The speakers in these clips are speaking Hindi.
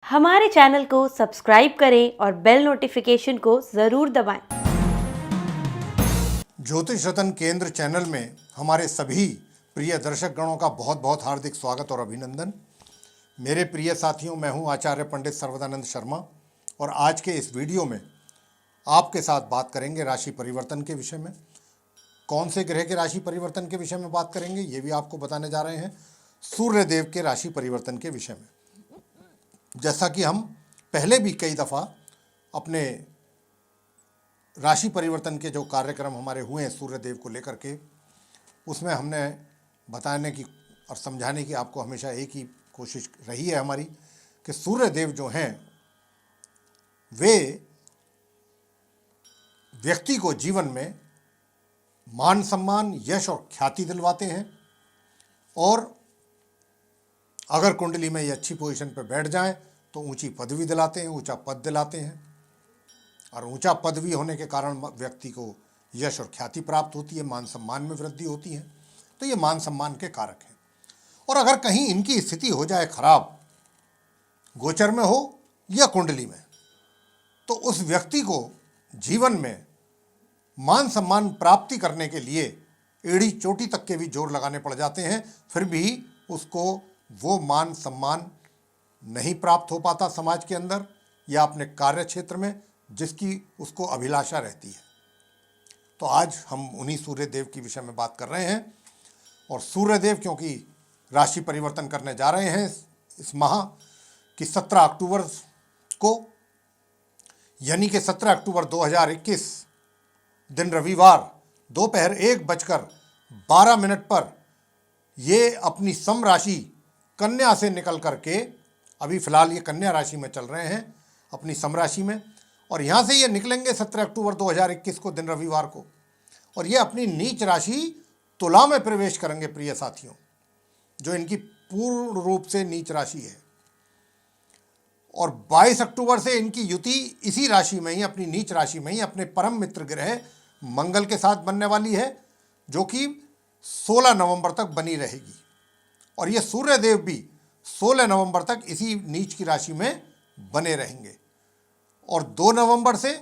हमारे चैनल को सब्सक्राइब करें और बेल नोटिफिकेशन को ज़रूर दबाएं। ज्योतिष रतन केंद्र चैनल में हमारे सभी प्रिय दर्शक गणों का बहुत बहुत हार्दिक स्वागत और अभिनंदन। मेरे प्रिय साथियों, मैं हूं आचार्य पंडित सर्वदानंद शर्मा और आज के इस वीडियो में आपके साथ बात करेंगे राशि परिवर्तन के विषय में। कौन से ग्रह के राशि परिवर्तन के विषय में बात करेंगे ये भी आपको बताने जा रहे हैं। सूर्य देव के राशि परिवर्तन के विषय में। जैसा कि हम पहले भी कई दफ़ा अपने राशि परिवर्तन के जो कार्यक्रम हमारे हुए हैं सूर्य देव को लेकर के, उसमें हमने बताने की और समझाने की आपको हमेशा एक ही कोशिश रही है हमारी कि सूर्य देव जो हैं वे व्यक्ति को जीवन में मान सम्मान, यश और ख्याति दिलवाते हैं और अगर कुंडली में ये अच्छी पोजीशन पर बैठ जाएं तो ऊंची पदवी दिलाते हैं, ऊंचा पद दिलाते हैं। और ऊंचा पदवी होने के कारण व्यक्ति को यश और ख्याति प्राप्त होती है, मान सम्मान में वृद्धि होती है। तो ये मान सम्मान के कारक हैं। और अगर कहीं इनकी स्थिति हो जाए खराब, गोचर में हो या कुंडली में, तो उस व्यक्ति को जीवन में मान सम्मान प्राप्ति करने के लिए एड़ी चोटी तक के भी जोर लगाने पड़ जाते हैं, फिर भी उसको वो मान सम्मान नहीं प्राप्त हो पाता समाज के अंदर या अपने कार्य क्षेत्र में जिसकी उसको अभिलाषा रहती है। तो आज हम उन्हीं सूर्य देव के विषय में बात कर रहे हैं। और सूर्य देव क्योंकि राशि परिवर्तन करने जा रहे हैं इस माह की 17 अक्टूबर को, यानी कि 17 अक्टूबर 2021 दिन रविवार दोपहर 1:12 पर ये अपनी सम राशि कन्या से निकल करके, अभी फिलहाल ये कन्या राशि में चल रहे हैं अपनी सम राशि में, और यहाँ से ये निकलेंगे 17 अक्टूबर 2021 को दिन रविवार को, और ये अपनी नीच राशि तुला में प्रवेश करेंगे प्रिय साथियों, जो इनकी पूर्ण रूप से नीच राशि है। और 22 अक्टूबर से इनकी युति इसी राशि में ही, अपनी नीच राशि में ही अपने परम मित्र ग्रह मंगल के साथ बनने वाली है, जो कि 16 नवंबर तक बनी रहेगी। और ये सूर्य देव भी 16 नवंबर तक इसी नीच की राशि में बने रहेंगे। और 2 नवंबर से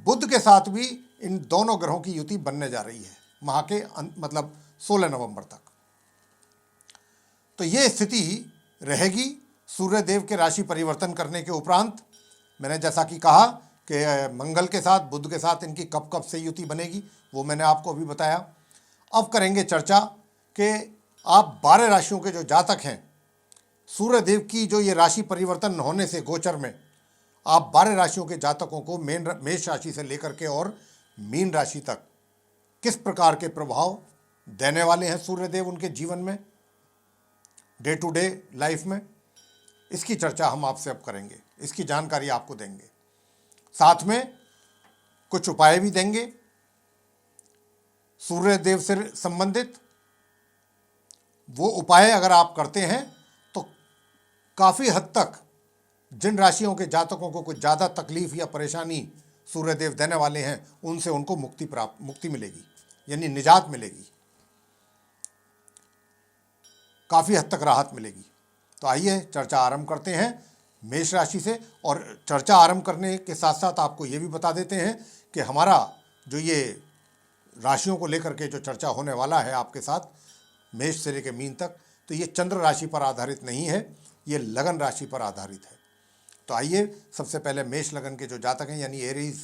बुध के साथ भी इन दोनों ग्रहों की युति बनने जा रही है माह के मतलब 16 नवंबर तक। तो ये स्थिति रहेगी सूर्य देव के राशि परिवर्तन करने के उपरांत। मैंने जैसा कि कहा कि मंगल के साथ, बुध के साथ इनकी कब कब से युति बनेगी वो मैंने आपको अभी बताया। अब करेंगे चर्चा कि आप 12 राशियों के जो जातक हैं, सूर्य देव की जो ये राशि परिवर्तन होने से गोचर में आप 12 राशियों के जातकों को मेष राशि से लेकर के और मीन राशि तक किस प्रकार के प्रभाव देने वाले हैं सूर्य देव उनके जीवन में, डे टू डे लाइफ में, इसकी चर्चा हम आपसे अब करेंगे, इसकी जानकारी आपको देंगे। साथ में कुछ उपाय भी देंगे सूर्य देव से संबंधित। वो उपाय अगर आप करते हैं तो काफ़ी हद तक जिन राशियों के जातकों को कुछ ज़्यादा तकलीफ या परेशानी सूर्य देव देने वाले हैं, उनसे उनको मुक्ति मिलेगी, यानी निजात मिलेगी, काफ़ी हद तक राहत मिलेगी। तो आइए चर्चा आरंभ करते हैं मेष राशि से। और चर्चा आरंभ करने के साथ साथ आपको ये भी बता देते हैं कि हमारा जो ये राशियों को लेकर के जो चर्चा होने वाला है आपके साथ, मेष से लेकर मीन तक, तो ये चंद्र राशि पर आधारित नहीं है, ये लगन राशि पर आधारित है। तो आइए सबसे पहले मेष लगन के जो जातक हैं, यानी एरीज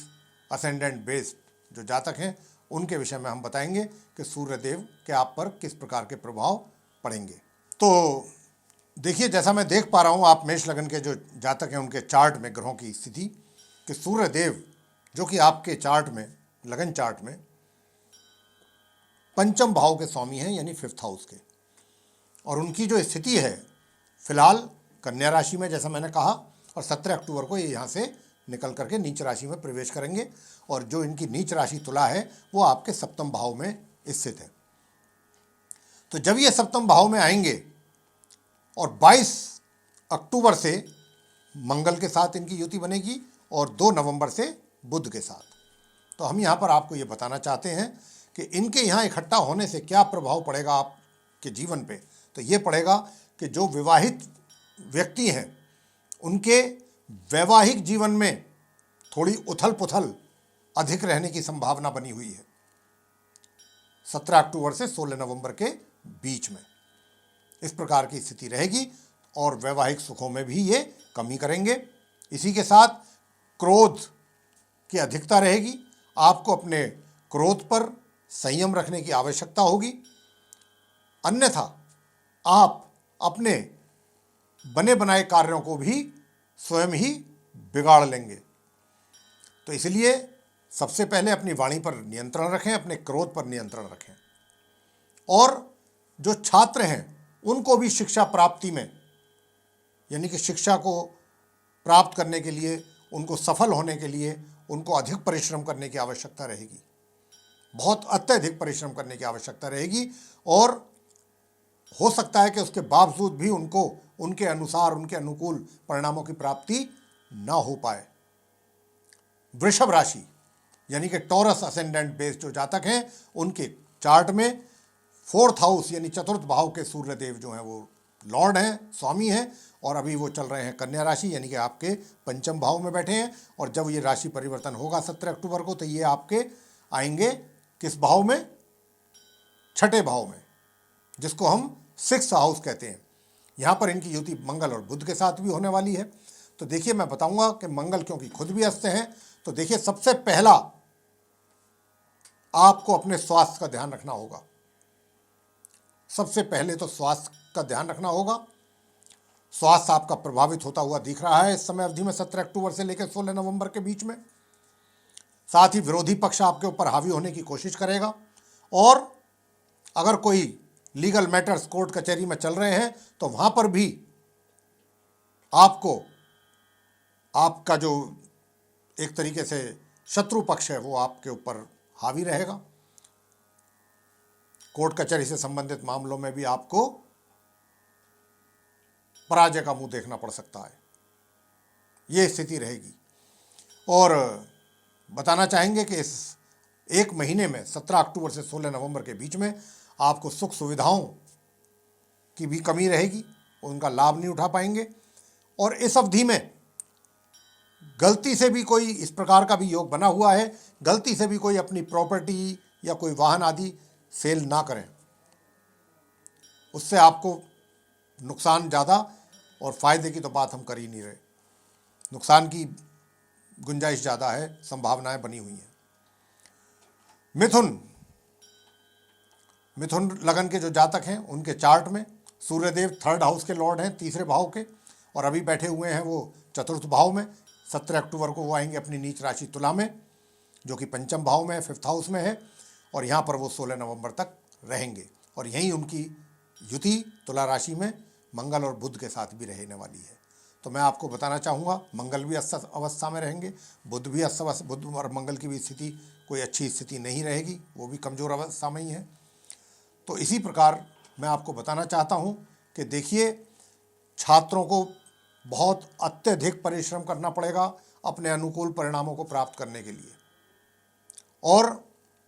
असेंडेंट बेस्ड जो जातक हैं, उनके विषय में हम बताएंगे कि सूर्य देव के आप पर किस प्रकार के प्रभाव पड़ेंगे। तो देखिए, जैसा मैं देख पा रहा हूँ आप मेष लगन के जो जातक हैं उनके चार्ट में ग्रहों की स्थिति, कि सूर्य देव जो कि आपके चार्ट में, लगन चार्ट में पंचम भाव के स्वामी हैं, यानी 5th हाउस के, और उनकी जो स्थिति है फिलहाल कन्या राशि में, जैसा मैंने कहा, और 17 अक्टूबर को ये यहाँ से निकल करके नीच राशि में प्रवेश करेंगे। और जो इनकी नीच राशि तुला है वो आपके सप्तम भाव में स्थित है। तो जब ये सप्तम भाव में आएंगे और 22 अक्टूबर से मंगल के साथ इनकी युति बनेगी और 2 नवंबर से बुध के साथ, तो हम यहाँ पर आपको ये बताना चाहते हैं कि इनके यहाँ इकट्ठा होने से क्या प्रभाव पड़ेगा आपके जीवन पे। तो ये पड़ेगा कि जो विवाहित व्यक्ति हैं उनके वैवाहिक जीवन में थोड़ी उथल पुथल अधिक रहने की संभावना बनी हुई है 17 अक्टूबर से 16 नवंबर के बीच में। इस प्रकार की स्थिति रहेगी और वैवाहिक सुखों में भी ये कमी करेंगे। इसी के साथ क्रोध की अधिकता रहेगी। आपको अपने क्रोध पर संयम रखने की आवश्यकता होगी, अन्यथा आप अपने बने बनाए कार्यों को भी स्वयं ही बिगाड़ लेंगे। तो इसलिए सबसे पहले अपनी वाणी पर नियंत्रण रखें, अपने क्रोध पर नियंत्रण रखें। और जो छात्र हैं उनको भी शिक्षा प्राप्ति में, यानी कि शिक्षा को प्राप्त करने के लिए, उनको सफल होने के लिए उनको अधिक परिश्रम करने की आवश्यकता रहेगी, बहुत अत्यधिक परिश्रम करने की आवश्यकता रहेगी। और हो सकता है कि उसके बावजूद भी उनको उनके अनुसार, उनके अनुकूल परिणामों की प्राप्ति ना हो पाए। वृषभ राशि यानी कि टॉरस असेंडेंट बेस जो जातक हैं उनके चार्ट में 4th हाउस यानी चतुर्थ भाव के सूर्य देव जो हैं वो लॉर्ड हैं, स्वामी हैं, और अभी वो चल रहे हैं कन्या राशि यानी कि आपके पंचम भाव में बैठे हैं। और जब ये राशि परिवर्तन होगा 17 अक्टूबर को तो ये आपके आएंगे किस भाव में? 6ठे भाव में, जिसको हम 6th हाउस कहते हैं। यहाँ पर इनकी युति मंगल और बुध के साथ भी होने वाली है। तो देखिए, मैं बताऊंगा कि मंगल क्योंकि खुद भी अस्त हैं, तो देखिए सबसे पहला आपको अपने स्वास्थ्य का ध्यान रखना होगा। सबसे पहले तो स्वास्थ्य का ध्यान रखना होगा। स्वास्थ्य आपका प्रभावित होता हुआ दिख रहा है इस समय अवधि में 17 अक्टूबर से लेकर 16 नवंबर के बीच में। साथ ही विरोधी पक्ष आपके ऊपर हावी होने की कोशिश करेगा। और अगर कोई लीगल मैटर्स कोर्ट कचहरी में चल रहे हैं तो वहां पर भी आपको आपका जो एक तरीके से शत्रु पक्ष है वो आपके ऊपर हावी रहेगा। कोर्ट कचहरी से संबंधित मामलों में भी आपको पराजय का मुंह देखना पड़ सकता है, ये स्थिति रहेगी। और बताना चाहेंगे कि इस एक महीने में 17 अक्टूबर से 16 नवंबर के बीच में आपको सुख सुविधाओं की भी कमी रहेगी, उनका लाभ नहीं उठा पाएंगे। और इस अवधि में गलती से भी कोई, इस प्रकार का भी योग बना हुआ है, गलती से भी कोई अपनी प्रॉपर्टी या कोई वाहन आदि सेल ना करें, उससे आपको नुकसान ज़्यादा और फायदे की तो बात हम कर ही नहीं रहे, नुकसान की गुंजाइश ज़्यादा है, संभावनाएं बनी हुई हैं। मिथुन लगन के जो जातक हैं उनके चार्ट में सूर्यदेव 3rd हाउस के लॉर्ड हैं, तीसरे भाव के, और अभी बैठे हुए हैं वो चतुर्थ भाव में। 17 अक्टूबर को वो आएंगे अपनी नीच राशि तुला में, जो कि पंचम भाव में है, 5th हाउस में है, और यहाँ पर वो 16 नवंबर तक रहेंगे। और यहीं उनकी युति तुला राशि में मंगल और बुध के साथ भी रहने वाली है। तो मैं आपको बताना चाहूँगा, मंगल भी अस्त अवस्था में रहेंगे, बुध भी अस्त, बुध और मंगल की भी स्थिति कोई अच्छी स्थिति नहीं रहेगी, वो भी कमज़ोर अवस्था में ही है। तो इसी प्रकार मैं आपको बताना चाहता हूँ कि देखिए, छात्रों को बहुत अत्यधिक परिश्रम करना पड़ेगा अपने अनुकूल परिणामों को प्राप्त करने के लिए। और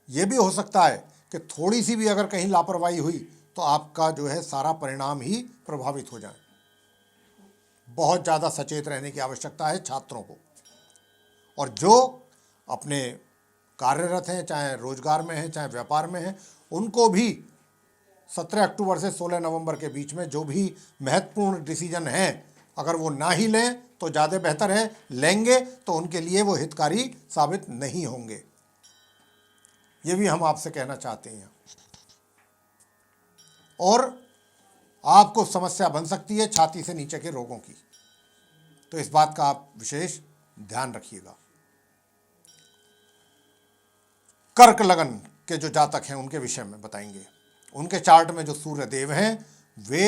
ये भी हो सकता है कि थोड़ी सी भी अगर कहीं लापरवाही हुई तो आपका जो है सारा परिणाम ही प्रभावित हो जाए। बहुत ज़्यादा सचेत रहने की आवश्यकता है छात्रों को। और जो अपने कार्यरत हैं, चाहे रोजगार में हैं, चाहे व्यापार में हैं, उनको भी 17 अक्टूबर से 16 नवंबर के बीच में जो भी महत्वपूर्ण डिसीजन हैं, अगर वो ना ही लें तो ज़्यादा बेहतर है, लेंगे तो उनके लिए वो हितकारी साबित नहीं होंगे। ये भी हम आपसे कहना चाहते हैं। और आपको समस्या बन सकती है छाती से नीचे के रोगों की, तो इस बात का आप विशेष ध्यान रखिएगा। कर्क लगन के जो जातक हैं उनके विषय में बताएंगे। उनके चार्ट में जो सूर्य देव हैं वे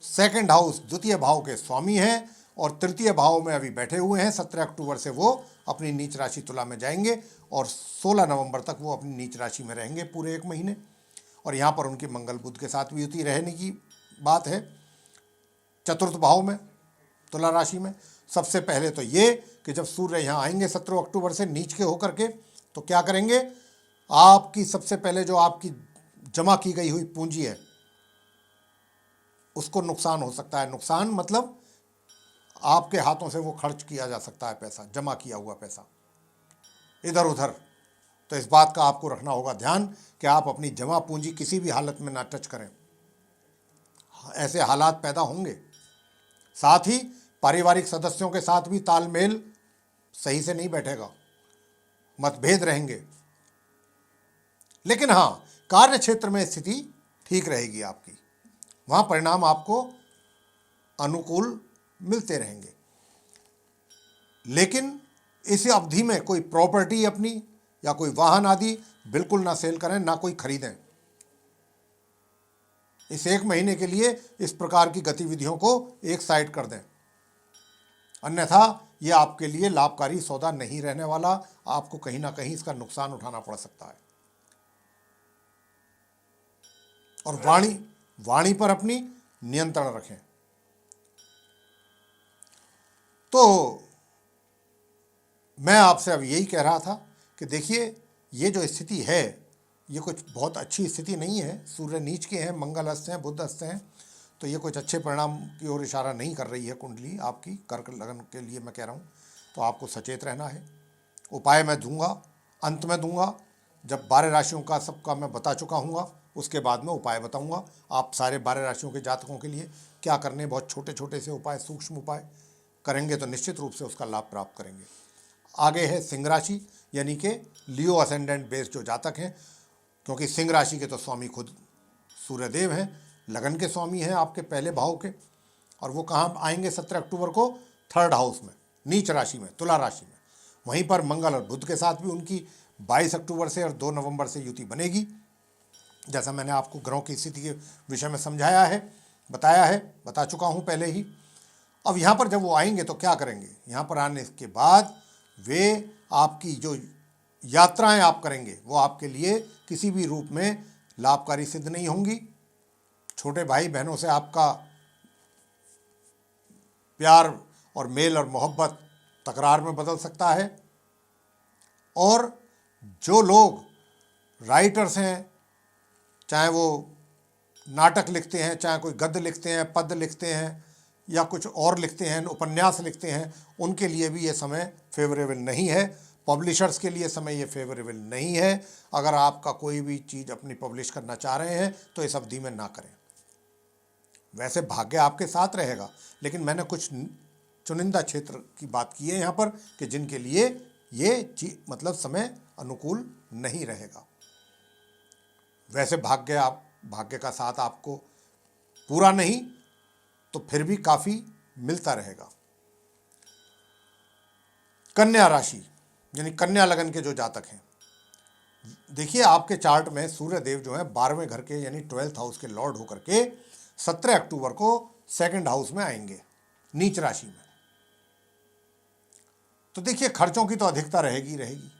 2nd हाउस, द्वितीय भाव के स्वामी हैं, और तृतीय भाव में अभी बैठे हुए हैं। 17 अक्टूबर से वो अपनी नीच राशि तुला में जाएंगे और 16 नवंबर तक वो अपनी नीच राशि में रहेंगे पूरे एक महीने। और यहाँ पर उनकी मंगल बुध के साथ भी युति रहने की बात है चतुर्थ भाव में, तुला राशि में। सबसे पहले तो ये कि जब सूर्य यहाँ आएंगे 17 अक्टूबर से नीच के होकर के, तो क्या करेंगे, आपकी सबसे पहले जो आपकी जमा की गई हुई पूंजी है उसको नुकसान हो सकता है। नुकसान मतलब आपके हाथों से वो खर्च किया जा सकता है, पैसा जमा किया हुआ पैसा इधर उधर। तो इस बात का आपको रखना होगा ध्यान कि आप अपनी जमा पूंजी किसी भी हालत में ना टच करें। ऐसे हालात पैदा होंगे। साथ ही पारिवारिक सदस्यों के साथ भी तालमेल सही से नहीं बैठेगा, मतभेद रहेंगे। लेकिन हाँ, कार्य क्षेत्र में स्थिति ठीक रहेगी आपकी, वहाँ परिणाम आपको अनुकूल मिलते रहेंगे। लेकिन इस अवधि में कोई प्रॉपर्टी अपनी या कोई वाहन आदि बिल्कुल ना सेल करें, ना कोई खरीदें। इस 1 महीने के लिए इस प्रकार की गतिविधियों को एक साइड कर दें, अन्यथा यह आपके लिए लाभकारी सौदा नहीं रहने वाला। आपको कहीं ना कहीं इसका नुकसान उठाना पड़ सकता है। और वाणी पर अपनी नियंत्रण रखें। तो मैं आपसे अब यही कह रहा था कि देखिए, ये जो स्थिति है ये कुछ बहुत अच्छी स्थिति नहीं है। सूर्य नीच के हैं, मंगल अस्त हैं, बुध अस्त हैं, तो ये कुछ अच्छे परिणाम की ओर इशारा नहीं कर रही है कुंडली आपकी। कर्क लगन के लिए मैं कह रहा हूँ, तो आपको सचेत रहना है। उपाय मैं दूंगा, अंत में दूंगा, जब 12 राशियों का सबका मैं बता चुका हूँगा, उसके बाद में उपाय बताऊंगा। आप सारे 12 राशियों के जातकों के लिए क्या करने, बहुत छोटे छोटे से उपाय, सूक्ष्म उपाय करेंगे तो निश्चित रूप से उसका लाभ प्राप्त करेंगे। आगे है सिंह राशि, यानी कि लियो असेंडेंट बेस जो जातक हैं, क्योंकि सिंह राशि के तो स्वामी खुद सूर्यदेव हैं, लगन के स्वामी हैं आपके पहले भाव के। और वो कहाँ आएंगे 17 अक्टूबर को? 3rd हाउस में, नीच राशि में, तुला राशि में। वहीं पर मंगल और बुध के साथ भी उनकी 22 अक्टूबर से और 2 नवंबर से युति बनेगी, जैसा मैंने आपको ग्रहों की स्थिति के विषय में समझाया है, बताया है, बता चुका हूँ पहले ही। अब यहाँ पर जब वो आएंगे तो क्या करेंगे? यहाँ पर आने के बाद वे आपकी जो यात्राएं आप करेंगे वो आपके लिए किसी भी रूप में लाभकारी सिद्ध नहीं होंगी। छोटे भाई बहनों से आपका प्यार और मेल और मोहब्बत तकरार में बदल सकता है। और जो लोग राइटर्स हैं, चाहे वो नाटक लिखते हैं, चाहे कोई गद्य लिखते हैं, पद्य लिखते हैं, या कुछ और लिखते हैं, उपन्यास लिखते हैं, उनके लिए भी ये समय फेवरेबल नहीं है। पब्लिशर्स के लिए समय ये फेवरेबल नहीं है। अगर आपका कोई भी चीज़ अपनी पब्लिश करना चाह रहे हैं तो इस अवधि में ना करें। वैसे भाग्य आपके साथ रहेगा, लेकिन मैंने कुछ चुनिंदा क्षेत्र की बात की है यहाँ पर कि जिनके लिए ये मतलब समय अनुकूल नहीं रहेगा। वैसे भाग्य का साथ आपको पूरा नहीं तो फिर भी काफ़ी मिलता रहेगा। कन्या राशि यानी कन्या लगन के जो जातक हैं, देखिए आपके चार्ट में सूर्य देव जो है 12वें घर के यानी 12th हाउस के लॉर्ड होकर के 17 अक्टूबर को 2nd हाउस में आएंगे, नीच राशि में। तो देखिए खर्चों की तो अधिकता रहेगी।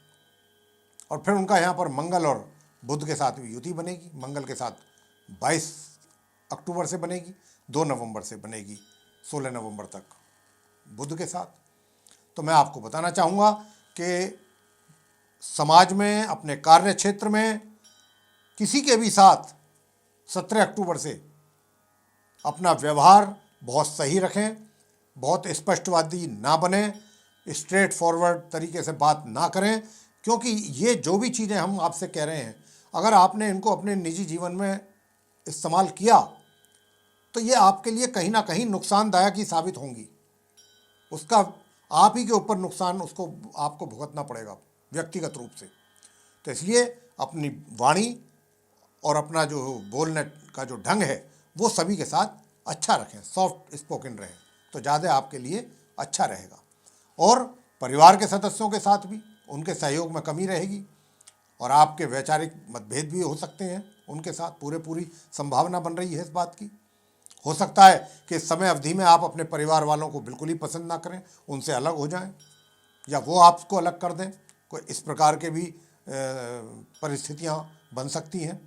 और फिर उनका यहाँ पर मंगल और बुध के साथ भी युति बनेगी। मंगल के साथ 22 अक्टूबर से बनेगी, 2 नवंबर से बनेगी, 16 नवंबर तक बुध के साथ। तो मैं आपको बताना चाहूँगा कि समाज में, अपने कार्य क्षेत्र में किसी के भी साथ 17 अक्टूबर से अपना व्यवहार बहुत सही रखें, बहुत स्पष्टवादी ना बने, स्ट्रेट फॉरवर्ड तरीके से बात ना करें। क्योंकि ये जो भी चीज़ें हम आपसे कह रहे हैं, अगर आपने इनको अपने निजी जीवन में इस्तेमाल किया तो ये आपके लिए कहीं ना कहीं नुकसानदायक ही साबित होंगी। उसका आप ही के ऊपर नुकसान उसको आपको भुगतना पड़ेगा व्यक्तिगत रूप से। तो इसलिए अपनी वाणी और अपना जो बोलने का जो ढंग है वो सभी के साथ अच्छा रखें, सॉफ्ट स्पोकन रहें, तो ज़्यादा आपके लिए अच्छा रहेगा। और परिवार के सदस्यों के साथ भी उनके सहयोग में कमी रहेगी और आपके वैचारिक मतभेद भी हो सकते हैं उनके साथ। पूरी संभावना बन रही है इस बात की। हो सकता है कि इस समय अवधि में आप अपने परिवार वालों को बिल्कुल ही पसंद ना करें, उनसे अलग हो जाएं या वो आपको अलग कर दें। कोई इस प्रकार के भी परिस्थितियां बन सकती हैं।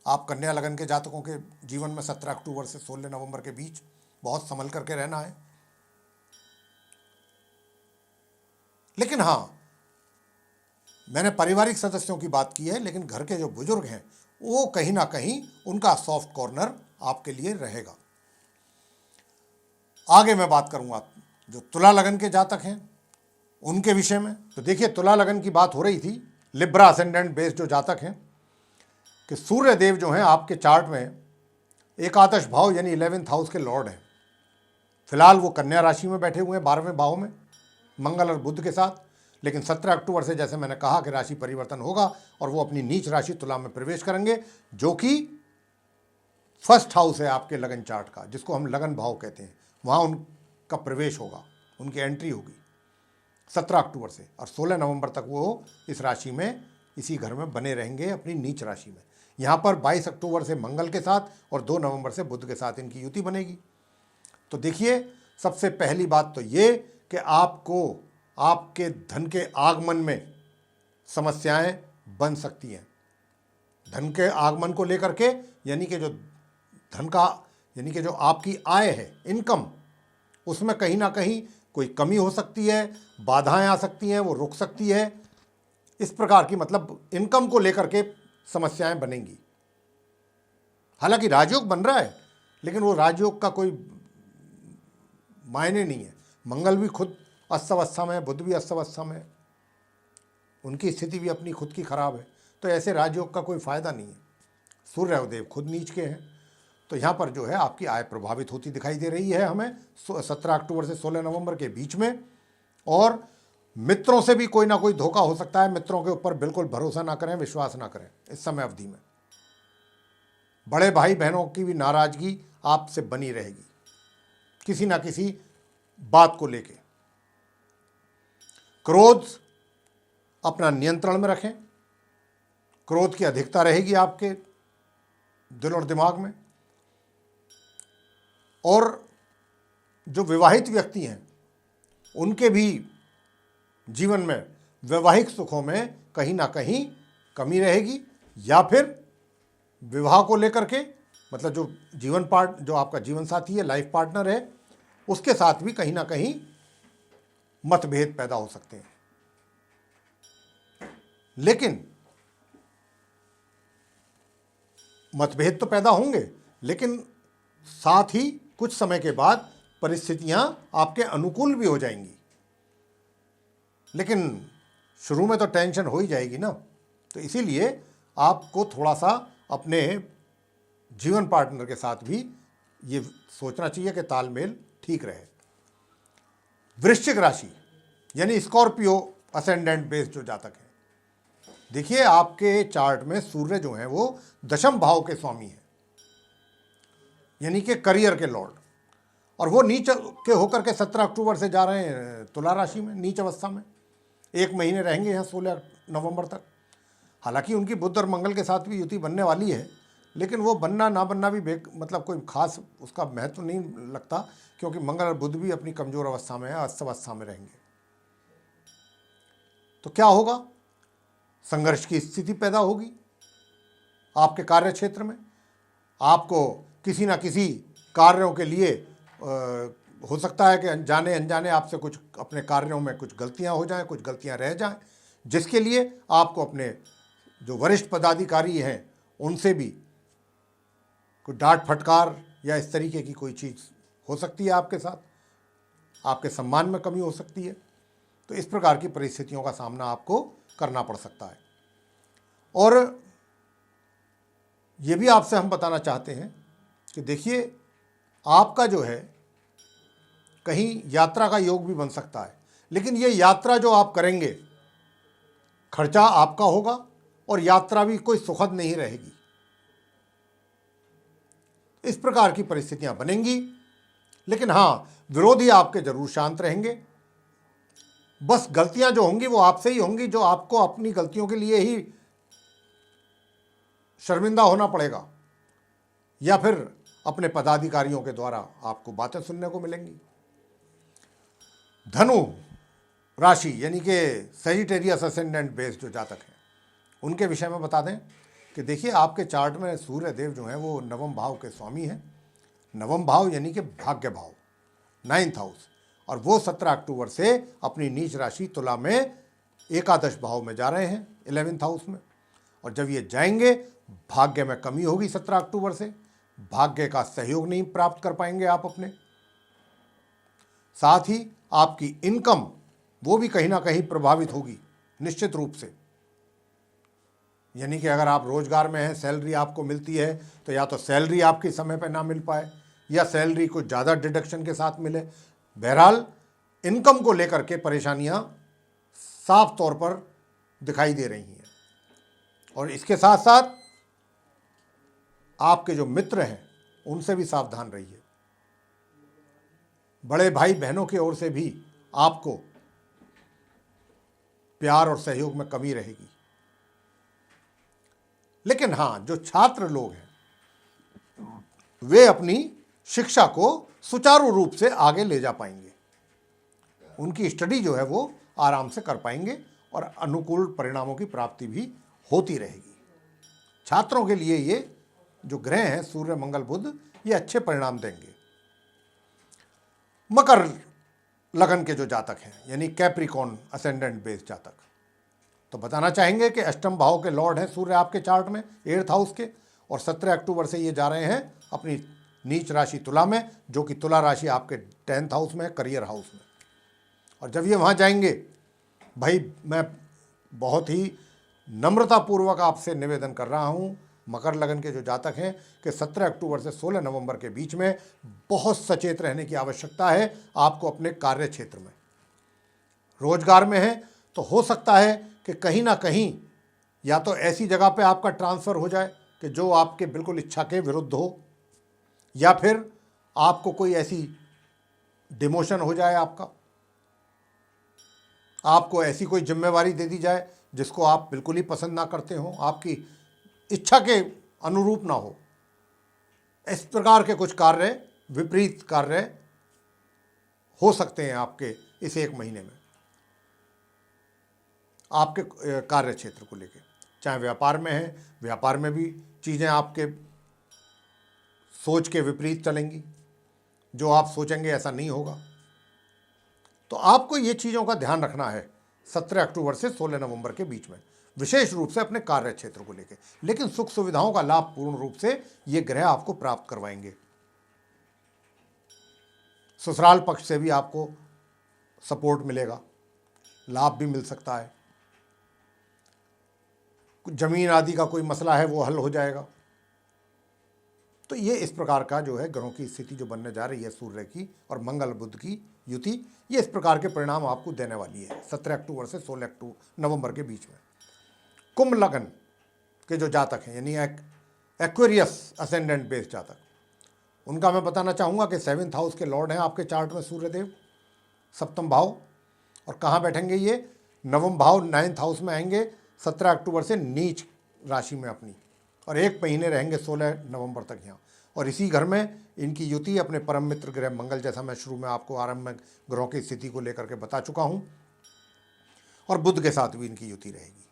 आप कन्या लगन के जातकों के जीवन में 17 अक्टूबर से 16 नवंबर के बीच बहुत संभल करके रहना है। लेकिन हाँ, मैंने पारिवारिक सदस्यों की बात की है, लेकिन घर के जो बुजुर्ग हैं वो कहीं ना कहीं उनका सॉफ्ट कॉर्नर आपके लिए रहेगा। आगे मैं बात करूंगा जो तुला लगन के जातक हैं उनके विषय में। तो देखिए, तुला लगन की बात हो रही थी, लिब्रा असेंडेंट बेस्ड जो जातक हैं, कि सूर्य देव जो हैं आपके चार्ट में एकादश भाव यानी 11th हाउस के लॉर्ड हैं। फिलहाल वो कन्या राशि में बैठे हुए हैं 12वें भाव में मंगल और बुध के साथ। लेकिन 17 अक्टूबर से, जैसे मैंने कहा, कि राशि परिवर्तन होगा और वो अपनी नीच राशि तुला में प्रवेश करेंगे, जो कि फर्स्ट हाउस है आपके लगन चार्ट का, जिसको हम लगन भाव कहते हैं। वहाँ उनका प्रवेश होगा, उनकी एंट्री होगी 17 अक्टूबर से, और 16 नवंबर तक वो इस राशि में, इसी घर में बने रहेंगे अपनी नीच राशि में। यहाँ पर 22 अक्टूबर से मंगल के साथ और 2 नवंबर से बुध के साथ इनकी युति बनेगी। तो देखिए, सबसे पहली बात तो ये कि आपको आपके धन के आगमन में समस्याएं बन सकती हैं। धन के आगमन को लेकर के, यानी कि जो धन का, यानी कि जो आपकी आय है, इनकम, उसमें कहीं ना कहीं कोई कमी हो सकती है, बाधाएं आ सकती हैं, वो रुक सकती है। इस प्रकार की, मतलब इनकम को लेकर के समस्याएं बनेंगी। हालांकि राजयोग बन रहा है, लेकिन वो राजयोग का कोई मायने नहीं है। मंगल भी खुद अस्तवस्था में है, बुध भी अस्तवस्था में है, उनकी स्थिति भी अपनी खुद की खराब है। तो ऐसे राजयोग का कोई फायदा नहीं है। सूर्यदेव खुद नीच के हैं। तो यहाँ पर जो है आपकी आय प्रभावित होती दिखाई दे रही है हमें 17 अक्टूबर से 16 नवंबर के बीच में। और मित्रों से भी कोई ना कोई धोखा हो सकता है। मित्रों के ऊपर बिल्कुल भरोसा ना करें, विश्वास ना करें इस समय अवधि में। बड़े भाई बहनों की भी नाराजगी आपसे बनी रहेगी किसी ना किसी बात को लेके। क्रोध अपना नियंत्रण में रखें। क्रोध की अधिकता रहेगी आपके दिल और दिमाग में। और जो विवाहित व्यक्ति हैं, उनके भी जीवन में वैवाहिक सुखों में कहीं ना कहीं कमी रहेगी, या फिर विवाह को लेकर के, मतलब जो आपका जीवन साथी है, लाइफ पार्टनर है, उसके साथ भी कहीं ना कहीं मतभेद पैदा हो सकते हैं। लेकिन मतभेद तो पैदा होंगे, लेकिन साथ ही कुछ समय के बाद परिस्थितियां आपके अनुकूल भी हो जाएंगी। लेकिन शुरू में तो टेंशन हो ही जाएगी ना। तो इसीलिए आपको थोड़ा सा अपने जीवन पार्टनर के साथ भी ये सोचना चाहिए कि तालमेल ठीक रहे। वृश्चिक राशि यानी स्कॉर्पियो असेंडेंट बेस्ड जो जातक है, देखिए आपके चार्ट में सूर्य जो है वो 10वें भाव के स्वामी है, यानी कि करियर के लॉर्ड। और वो नीच के होकर के 17 अक्टूबर से जा रहे हैं तुला राशि में, नीच अवस्था में। 1 महीने रहेंगे यहाँ 16 नवंबर तक। हालांकि उनकी बुध और मंगल के साथ भी युति बनने वाली है, लेकिन वो बनना ना बनना भी मतलब कोई खास उसका महत्व नहीं लगता, क्योंकि मंगल और बुध भी अपनी कमजोर अवस्था में है, अस्तवस्था में रहेंगे। तो क्या होगा? संघर्ष की स्थिति पैदा होगी आपके कार्य क्षेत्र में। आपको किसी ना किसी कार्यों के लिए हो सकता है कि अनजाने अनजाने आपसे कुछ अपने कार्यों में कुछ गलतियां हो जाएं, कुछ गलतियां रह जाएं, जिसके लिए आपको अपने जो वरिष्ठ पदाधिकारी हैं उनसे भी कोई डांट फटकार या इस तरीके की कोई चीज़ हो सकती है आपके साथ, आपके सम्मान में कमी हो सकती है। तो इस प्रकार की परिस्थितियों का सामना आपको करना पड़ सकता है। और ये भी आपसे हम बताना चाहते हैं कि देखिए, आपका जो है कहीं यात्रा का योग भी बन सकता है, लेकिन ये यात्रा जो आप करेंगे, खर्चा आपका होगा और यात्रा भी कोई सुखद नहीं रहेगी। इस प्रकार की परिस्थितियां बनेंगी। लेकिन हाँ, विरोधी आपके जरूर शांत रहेंगे। बस गलतियां जो होंगी वो आपसे ही होंगी, जो आपको अपनी गलतियों के लिए ही शर्मिंदा होना पड़ेगा, या फिर अपने पदाधिकारियों के द्वारा आपको बातें सुनने को मिलेंगी। धनु राशि यानी कि सजिटेरियस असेंडेंट बेस्ड जो जातक हैं, उनके विषय में बता दें कि देखिए आपके चार्ट में सूर्य देव जो हैं वो 9वें भाव के स्वामी हैं। 9वां भाव यानी कि भाग्य भाव, 9th हाउस। और वो 17 अक्टूबर से अपनी नीच राशि तुला में एकादश भाव में जा रहे हैं, 11th हाउस में। और जब ये जाएंगे, भाग्य में कमी होगी 17 अक्टूबर से। भाग्य का सहयोग नहीं प्राप्त कर पाएंगे आप अपने। साथ ही आपकी इनकम वो भी कहीं ना कहीं प्रभावित होगी निश्चित रूप से। यानी कि अगर आप रोजगार में हैं, सैलरी आपको मिलती है, तो या तो सैलरी आपकी समय पर ना मिल पाए या सैलरी को ज़्यादा डिडक्शन के साथ मिले। बहरहाल इनकम को लेकर के परेशानियां साफ तौर पर दिखाई दे रही हैं। और इसके साथ साथ आपके जो मित्र हैं उनसे भी सावधान रहिए। बड़े भाई बहनों की ओर से भी आपको प्यार और सहयोग में कमी रहेगी। लेकिन हाँ, जो छात्र लोग हैं वे अपनी शिक्षा को सुचारू रूप से आगे ले जा पाएंगे। उनकी स्टडी जो है वो आराम से कर पाएंगे और अनुकूल परिणामों की प्राप्ति भी होती रहेगी। छात्रों के लिए ये जो ग्रह हैं सूर्य मंगल बुध, ये अच्छे परिणाम देंगे। मकर लगन के जो जातक हैं यानी कैप्रिकॉर्न असेंडेंट बेस जातक, तो बताना चाहेंगे कि अष्टम भाव के लॉर्ड हैं सूर्य आपके चार्ट में 8th हाउस के, और 17 अक्टूबर से ये जा रहे हैं अपनी नीच राशि तुला में, जो कि तुला राशि आपके 10th हाउस में है, करियर हाउस में। और जब ये वहाँ जाएंगे, भाई मैं बहुत ही नम्रतापूर्वक आपसे निवेदन कर रहा हूँ, मकर लगन के जो जातक हैं कि 17 अक्टूबर से 16 नवंबर के बीच में बहुत सचेत रहने की आवश्यकता है आपको अपने कार्य क्षेत्र में। रोजगार में है तो हो सकता है कि कहीं ना कहीं या तो ऐसी जगह पे आपका ट्रांसफ़र हो जाए कि जो आपके बिल्कुल इच्छा के विरुद्ध हो, या फिर आपको कोई ऐसी डिमोशन हो जाए, आपको ऐसी कोई जिम्मेवारी दे दी जाए जिसको आप बिल्कुल ही पसंद ना करते हो, आपकी इच्छा के अनुरूप ना हो। इस प्रकार के कुछ कार्य, विपरीत कार्य हो सकते हैं आपके इस एक महीने में आपके कार्य क्षेत्र को लेकर। चाहे व्यापार में है, व्यापार में भी चीज़ें आपके सोच के विपरीत चलेंगी, जो आप सोचेंगे ऐसा नहीं होगा। तो आपको ये चीज़ों का ध्यान रखना है 17 अक्टूबर से 16 नवंबर के बीच में, विशेष रूप से अपने कार्य क्षेत्र को लेकर। लेकिन सुख सुविधाओं का लाभ पूर्ण रूप से ये ग्रह आपको प्राप्त करवाएंगे। ससुराल पक्ष से भी आपको सपोर्ट मिलेगा, लाभ भी मिल सकता है। जमीन आदि का कोई मसला है वो हल हो जाएगा। तो ये इस प्रकार का जो है ग्रहों की स्थिति जो बनने जा रही है सूर्य की और मंगल बुध की युति, ये इस प्रकार के परिणाम आपको देने वाली है 17 अक्टूबर से 16 नवंबर के बीच में। कुंभ लगन के जो जातक हैं यानी एक्वेरियस असेंडेंट बेस जातक, उनका मैं बताना चाहूँगा कि 7th हाउस के लॉर्ड हैं आपके चार्ट में सूर्यदेव, सप्तम भाव। और कहाँ बैठेंगे ये? नवम भाव 9th हाउस में आएंगे 17 अक्टूबर से नीच राशि में अपनी, और एक महीने रहेंगे 16 नवंबर तक यहाँ। और इसी घर में इनकी युति अपने परम मित्र ग्रह मंगल, जैसा मैं शुरू में आपको आरंभ में ग्रहों की स्थिति को लेकर के बता चुका हूँ, और बुध के साथ भी इनकी युति रहेगी।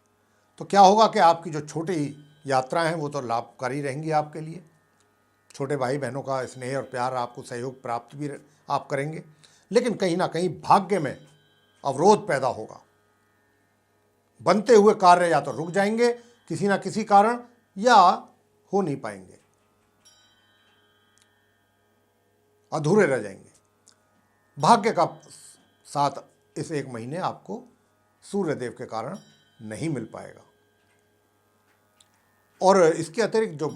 तो क्या होगा कि आपकी जो छोटी यात्राएं हैं वो तो लाभकारी रहेंगी आपके लिए। छोटे भाई बहनों का स्नेह और प्यार, आपको सहयोग प्राप्त भी आप करेंगे, लेकिन कहीं ना कहीं भाग्य में अवरोध पैदा होगा। बनते हुए कार्य या तो रुक जाएंगे किसी ना किसी कारण, या हो नहीं पाएंगे, अधूरे रह जाएंगे। भाग्य का साथ इस एक महीने आपको सूर्यदेव के कारण नहीं मिल पाएगा। और इसके अतिरिक्त जो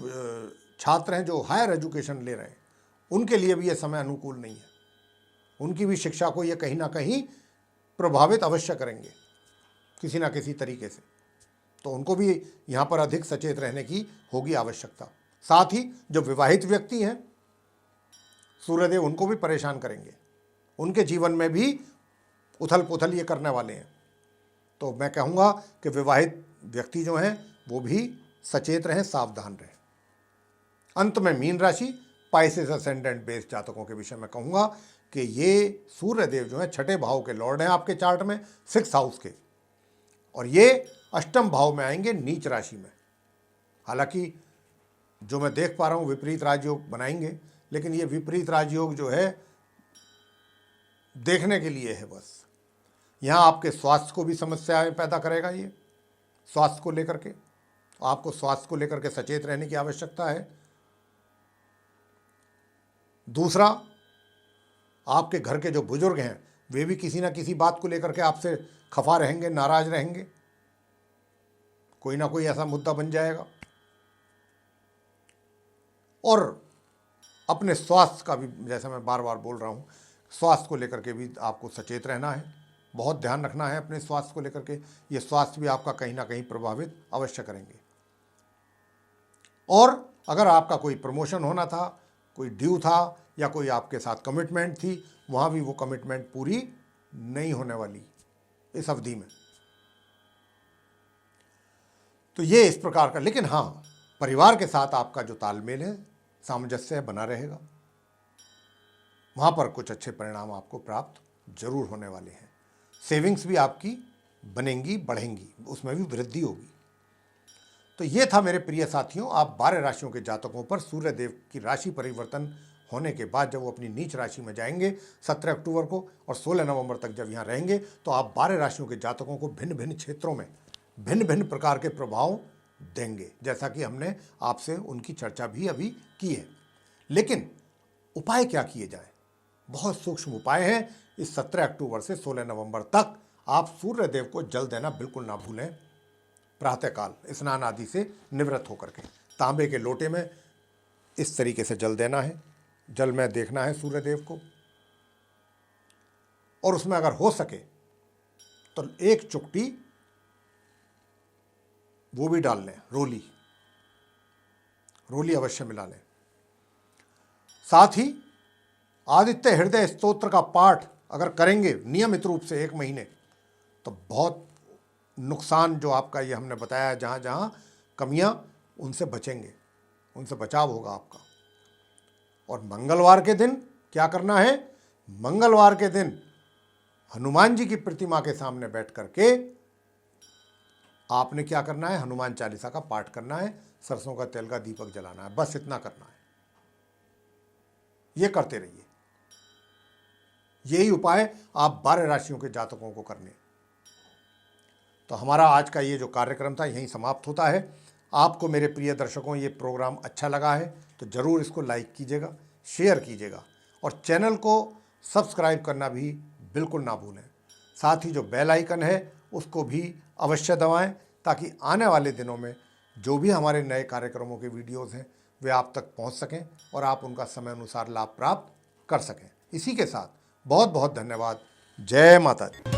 छात्र हैं जो हायर एजुकेशन ले रहे हैं, उनके लिए भी ये समय अनुकूल नहीं है। उनकी भी शिक्षा को ये कहीं ना कहीं प्रभावित अवश्य करेंगे किसी ना किसी तरीके से। तो उनको भी यहाँ पर अधिक सचेत रहने की होगी आवश्यकता। साथ ही जो विवाहित व्यक्ति हैं, सूर्यदेव उनको भी परेशान करेंगे, उनके जीवन में भी उथल पुथल ये करने वाले हैं। तो मैं कहूँगा कि विवाहित व्यक्ति जो हैं वो भी सचेत रहें, सावधान रहें। अंत में मीन राशि पाइसेस असेंडेंट बेस जातकों के विषय में कहूँगा कि ये सूर्यदेव जो है 6ठे भाव के लॉर्ड हैं आपके चार्ट में 6th हाउस के, और ये अष्टम भाव में आएंगे नीच राशि में। हालांकि जो मैं देख पा रहा हूँ विपरीत राजयोग बनाएंगे, लेकिन ये विपरीत राजयोग जो है देखने के लिए है बस। यहाँ आपके स्वास्थ्य को भी समस्याएं पैदा करेगा ये, स्वास्थ्य को लेकर के। आपको स्वास्थ्य को लेकर के सचेत रहने की आवश्यकता है। दूसरा, आपके घर के जो बुजुर्ग हैं वे भी किसी ना किसी बात को लेकर के आपसे खफा रहेंगे, नाराज रहेंगे, कोई ना कोई ऐसा मुद्दा बन जाएगा। और अपने स्वास्थ्य का भी, जैसा मैं बार बार बोल रहा हूँ, स्वास्थ्य को लेकर के भी आपको सचेत रहना है, बहुत ध्यान रखना है अपने स्वास्थ्य को लेकर के। ये स्वास्थ्य भी आपका कहीं ना कहीं प्रभावित अवश्य करेंगे। और अगर आपका कोई प्रमोशन होना था, कोई ड्यू था, या कोई आपके साथ कमिटमेंट थी, वहाँ भी वो कमिटमेंट पूरी नहीं होने वाली इस अवधि में। तो ये इस प्रकार का, लेकिन हाँ, परिवार के साथ आपका जो तालमेल है, सामंजस्य है, बना रहेगा। वहाँ पर कुछ अच्छे परिणाम आपको प्राप्त जरूर होने वाले हैं। सेविंग्स भी आपकी बनेंगी, बढ़ेंगी, उसमें भी वृद्धि होगी। तो ये था मेरे प्रिय साथियों, आप 12 राशियों के जातकों पर सूर्य देव की राशि परिवर्तन होने के बाद जब वो अपनी नीच राशि में जाएंगे 17 अक्टूबर को, और 16 नवंबर तक जब यहाँ रहेंगे, तो आप 12 राशियों के जातकों को भिन्न भिन्न क्षेत्रों में भिन्न भिन्न प्रकार के प्रभाव देंगे, जैसा कि हमने आपसे उनकी चर्चा भी अभी की है। लेकिन उपाय क्या किए जाए? बहुत सूक्ष्म उपाय हैं। इस 17 अक्टूबर से 16 नवंबर तक आप सूर्य देव को जल देना बिल्कुल ना भूलें। प्रातःकाल स्नान आदि से निवृत्त होकर के तांबे के लोटे में इस तरीके से जल देना है। जल में देखना है सूर्य देव को, और उसमें अगर हो सके तो एक चुटकी वो भी डाल लें, रोली अवश्य मिला लें। साथ ही आदित्य हृदय स्तोत्र का पाठ अगर करेंगे नियमित रूप से 1 महीने, तो बहुत नुकसान जो आपका ये हमने बताया, जहाँ जहाँ कमियां, उनसे बचेंगे, उनसे बचाव होगा आपका। और मंगलवार के दिन क्या करना है? मंगलवार के दिन हनुमान जी की प्रतिमा के सामने बैठ करके आपने क्या करना है? हनुमान चालीसा का पाठ करना है, सरसों का तेल का दीपक जलाना है, बस इतना करना है। ये करते रहिए। यही उपाय आप 12 राशियों के जातकों को करने। तो हमारा आज का ये जो कार्यक्रम था यहीं समाप्त होता है। आपको मेरे प्रिय दर्शकों ये प्रोग्राम अच्छा लगा है तो ज़रूर इसको लाइक कीजिएगा, शेयर कीजिएगा, और चैनल को सब्सक्राइब करना भी बिल्कुल ना भूलें। साथ ही जो बेल आइकन है उसको भी अवश्य दबाएं, ताकि आने वाले दिनों में जो भी हमारे नए कार्यक्रमों के वीडियोज़ हैं वे आप तक पहुंच सकें और आप उनका समय अनुसार लाभ प्राप्त कर सकें। इसी के साथ बहुत बहुत धन्यवाद। जय माता दी।